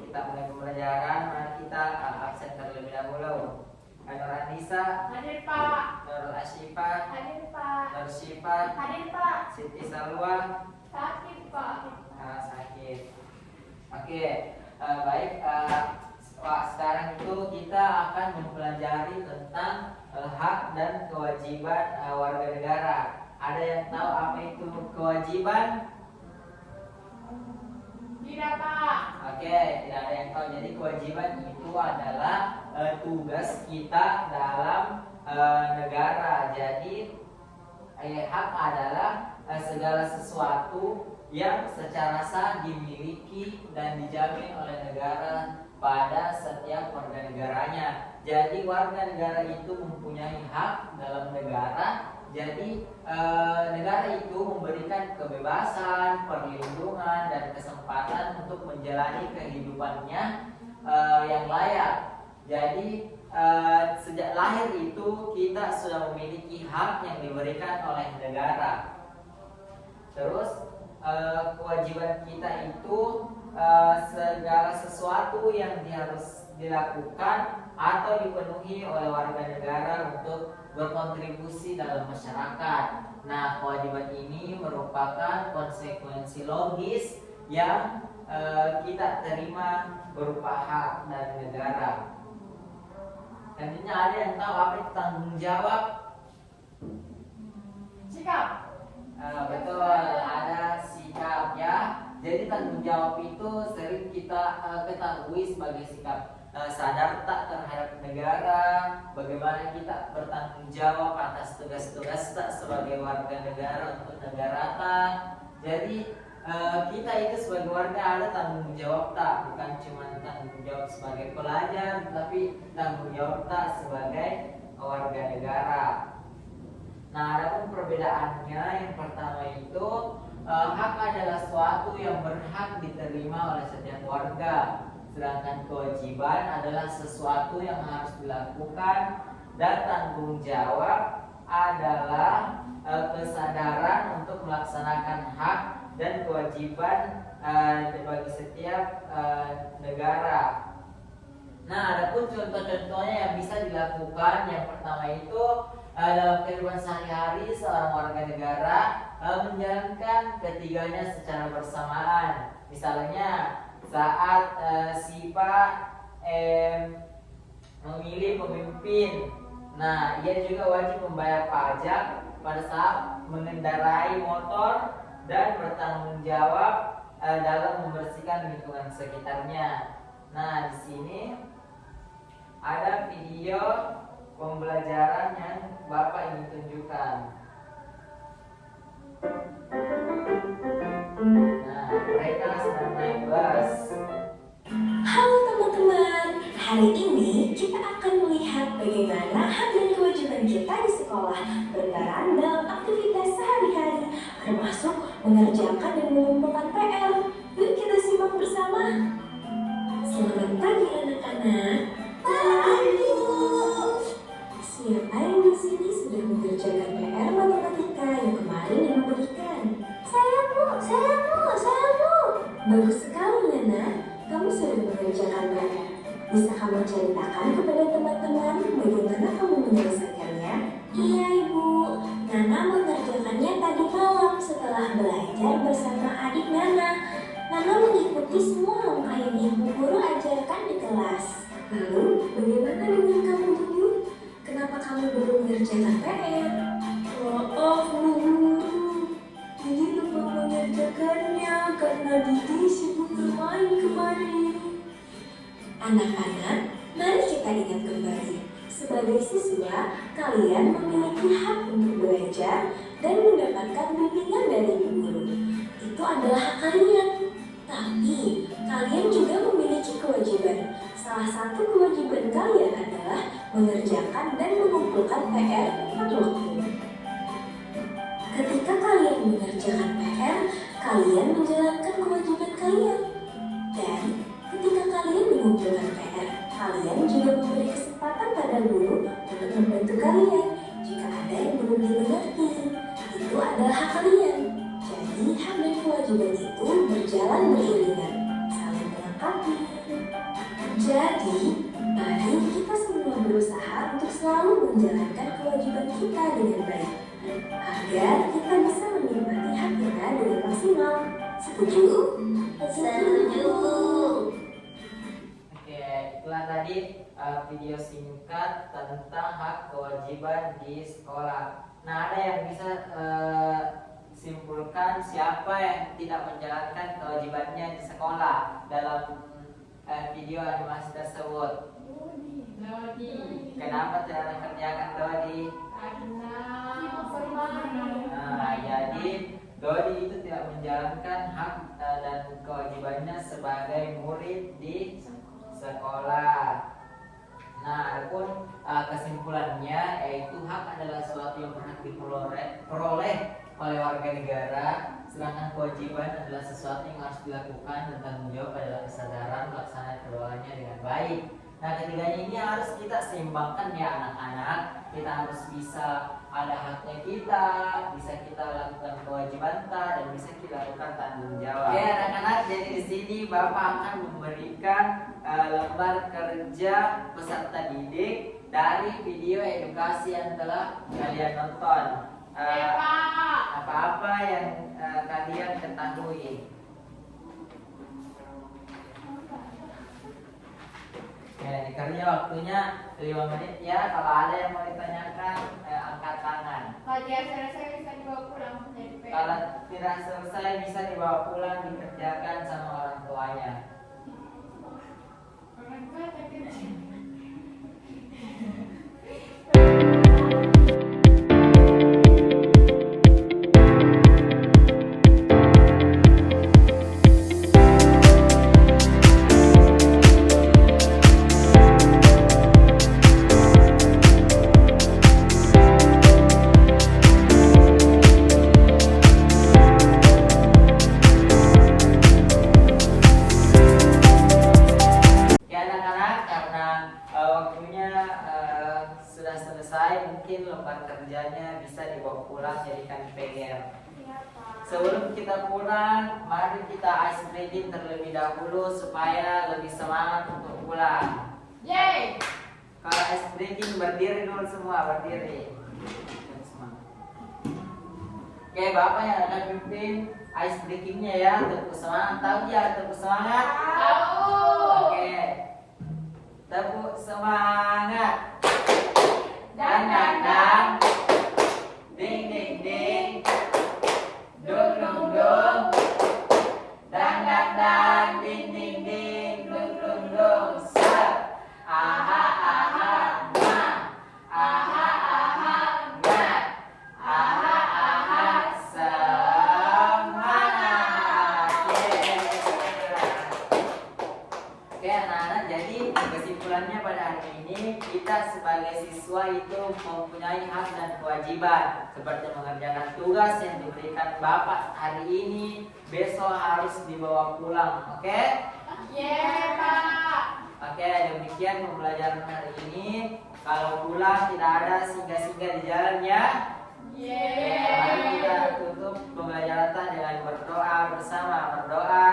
sebelum kita mulai pembelajaran, mari kita absen terlebih dahulu. Nur Anissa, Hadir Pak. Nur Asyifa, Hadir Pak. Nur Syifa, Hadir Pak. Siti Salwa, Sakit Pak. sakit. Oke, baik. Pak, sekarang itu kita akan mempelajari tentang hak dan kewajiban warga negara. Ada yang tahu apa itu kewajiban? Tidak Pak. Oke, tidak ada yang tahu. Jadi kewajiban itu adalah tugas kita dalam negara. Jadi hak adalah segala sesuatu yang secara sah dimiliki dan dijamin oleh negara pada setiap warga negaranya. Jadi warga negara itu mempunyai hak dalam negara. Jadi negara itu memberikan kebebasan, perlindungan, dan kesempatan untuk menjalani kehidupannya yang layak. Jadi sejak lahir itu kita sudah memiliki hak yang diberikan oleh negara. Terus kewajiban kita itu segala sesuatu yang harus dilakukan atau dipenuhi oleh warga negara untuk berkontribusi dalam masyarakat. Nah, kewajiban ini merupakan konsekuensi logis yang kita terima berupa hak dari negara. Nantinya ada yang tahu apa itu tanggung jawab? Sikap. Betul, ada sikap ya. Jadi tanggung jawab itu sering kita ketahui sebagai sikap sadar tak terhadap negara, bagaimana kita bertanggung jawab atas tugas-tugas tak sebagai warga negara untuk negara tak. Jadi kita itu sebagai warga ada tanggung jawab tak, bukan cuma tanggung jawab sebagai pelajar, tapi tanggung jawab tak sebagai warga negara. Nah, adapun perbedaannya, yang pertama itu hak adalah suatu yang berhak diterima oleh setiap warga, sedangkan kewajiban adalah sesuatu yang harus dilakukan, dan tanggung jawab adalah kesadaran untuk melaksanakan hak dan kewajiban bagi setiap negara. Nah, adapun contoh-contohnya yang bisa dilakukan, yang pertama itu dalam kehidupan sehari-hari seorang warga negara menjalankan ketiganya secara bersamaan. Misalnya saat si Pak memilih pemimpin, nah ia juga wajib membayar pajak pada saat mengendarai motor dan bertanggung jawab dalam membersihkan lingkungan sekitarnya. Nah, di sini ada video pembelajaran yang Bapak ingin tunjukkan. Nah, mereka sedang naik bus. Halo teman-teman, hari ini kita akan melihat bagaimana hak dan kewajiban kita di sekolah berperan dalam aktivitas sehari-hari, termasuk mengerjakan dan mengumpulkan PR. Yuk kita simak bersama. Selamat pagi anak-anak. Pagi. Siapa yang di sini sudah mengerjakan PR matematika yang kemarin diberikan? Saya Bu. Bagus sekali Nana, kamu sudah mengerjakan PR. Bisa kamu ceritakan kepada teman-teman bagaimana kamu menyelesaikannya? Iya Ibu, Nana mengerjakannya tadi malam setelah belajar bersama adik Nana. Nana mengikuti semua langkah yang Ibu Guru ajarkan di kelas. Lalu, bagaimana dengan kamu Dulu? Kenapa kamu belum mengerjakan PR? Maaf Bu Guru, Didi lupa mengerjakannya karena Didi sibuk bermain kemarin. Anak-anak, mari kita ingat kembali. Sebagai siswa, kalian memiliki hak untuk belajar dan mendapatkan bimbingan dari ibu guru. Itu adalah hak kalian. Tapi, kalian juga memiliki kewajiban. Salah satu kewajiban kalian adalah mengerjakan dan mengumpulkan PR tepat waktu. Ketika kalian mengerjakan PR, kalian menjalankan kewajiban kalian. Dan ketika kalian mengumpulkan PR, kalian juga memberi kesempatan pada guru untuk membantu kalian jika ada yang belum dimengerti. Itu adalah hak kalian. Jadi hak dan kewajiban itu berjalan beriringan, saling melengkapi. Jadi, mari kita semua berusaha untuk selalu menjalankan kewajiban kita dengan baik, agar kita bisa menikmati hak kita dengan maksimal. Setuju? Setuju. Oke, itulah tadi video singkat tentang hak kewajiban di sekolah. Nah, ada yang bisa simpulkan siapa yang tidak menjalankan kewajibannya di sekolah dalam video animasi tersebut? Dodi. Kenapa tidak mengerjakan Dodi? Karena bermain. Nah, jadi Dodi itu tidak menjalankan hak dan kewajibannya sebagai murid di sekolah. Nah, adapun kesimpulannya yaitu hak adalah sesuatu yang berhak diperoleh oleh warga negara, sedangkan kewajiban adalah sesuatu yang harus dilakukan dan tanggung jawab adalah kesadaran melaksanakan keduanya dengan baik. Nah, ketiganya ini harus kita seimbangkan ya anak-anak. Kita harus bisa ada haknya kita, bisa kita lakukan kewajiban kita, dan bisa kita lakukan tanggung jawab. Oke anak-anak, jadi di sini Bapak akan memberikan lembar kerja peserta didik dari video edukasi yang telah kalian nonton. Apa-apa yang kalian ketahui. Ya, ini kerja waktunya 5 menit ya. Kalau ada yang mau ditanyakan, angkat tangan. Kalau dia selesai bisa dibawa pulang jadi PR. Kalau tidak selesai bisa dibawa pulang dikerjakan sama orang tuanya. Orang tua tapi Ya anak-anak, karena waktunya sudah selesai, mungkin lembar kerjanya bisa dibawa pulang jadikan PR. Sebelum kita pulang, mari kita ice breathing terlebih dahulu supaya lebih semangat untuk pulang. Yeay. Kalau ice breathing berdiri dulu semua, berdiri. Oke, Bapak yang akan pimpin ice breakingnya ya, tepuk semangat. Tahu ya tepuk semangat? Tahu. Oke, tepuk semangat. Dan dan dan, ding ding ding, dung dung dung, dan dan dan, ding ding ding, dung dung dung. Set, aha aha, ma, aha aha, ma, aha aha, semangat. Oke anak-anak, jadi kesimpulannya pada hari ini kita sebagai siswa itu mempunyai hak dan kewajiban seperti mengerjakan tugas yang diberikan Bapak hari ini, besok harus dibawa pulang. Oke? Yeay, Pak. Oke, demikian pembelajaran hari ini. Kalau pulang tidak ada singgah-singgah di jalan ya. Mari kita Yeay. tutup pembelajaran kita dengan berdoa bersama. Berdoa.